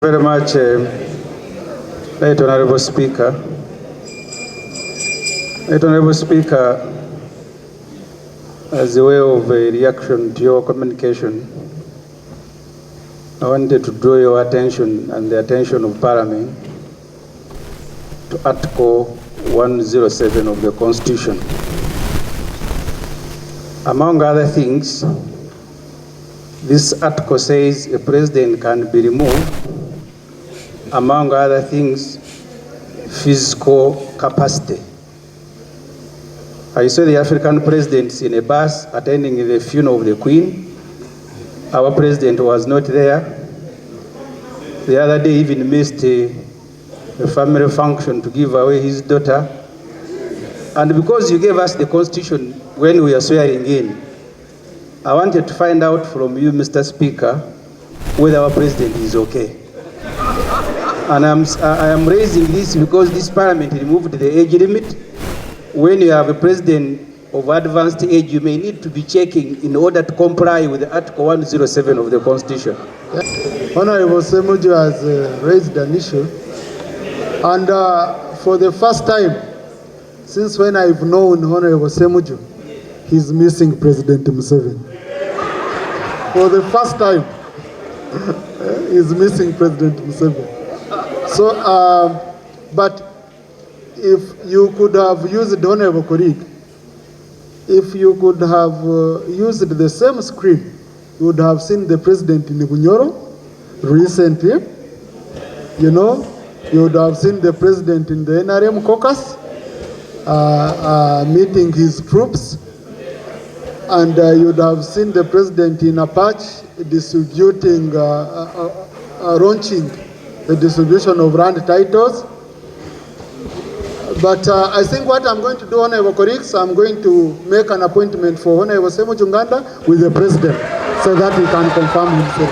Very much, Right Honorable Speaker. Right Honorable Speaker, as a way of a reaction to your communication, I wanted to draw your attention and the attention of Parliament to Article 107 of the Constitution. Among other things, this article says a president can be removed, among other things, physical capacity. I saw the African presidents in a bus attending the funeral of the Queen. Our president was not there. The other day even missed a family function to give away his daughter. And because you gave us the Constitution when we are swearing in, I wanted to find out from you, Mr. Speaker, whether our president is okay. And I am raising this because this Parliament removed the age limit. When you have a president of advanced age, you may need to be checking in order to comply with Article 107 of the Constitution. Honorable Semuju has raised an issue. And for the first time, since when I've known Honorable Semuju, he's missing President Museveni. For the first time, he's missing President Museveni. So, but if you could have used, Honorable colleague, if you could have used the same screen, you would have seen the president in Bunyoro recently. You know, you would have seen the president in the NRM caucus meeting his troops. And you would have seen the president in Apache distributing, launching the distribution of land titles. But I think what I'm going to do, Honorable colleagues, I'm going to make an appointment for Honorable Semuju Nganda with the president so that he can confirm himself.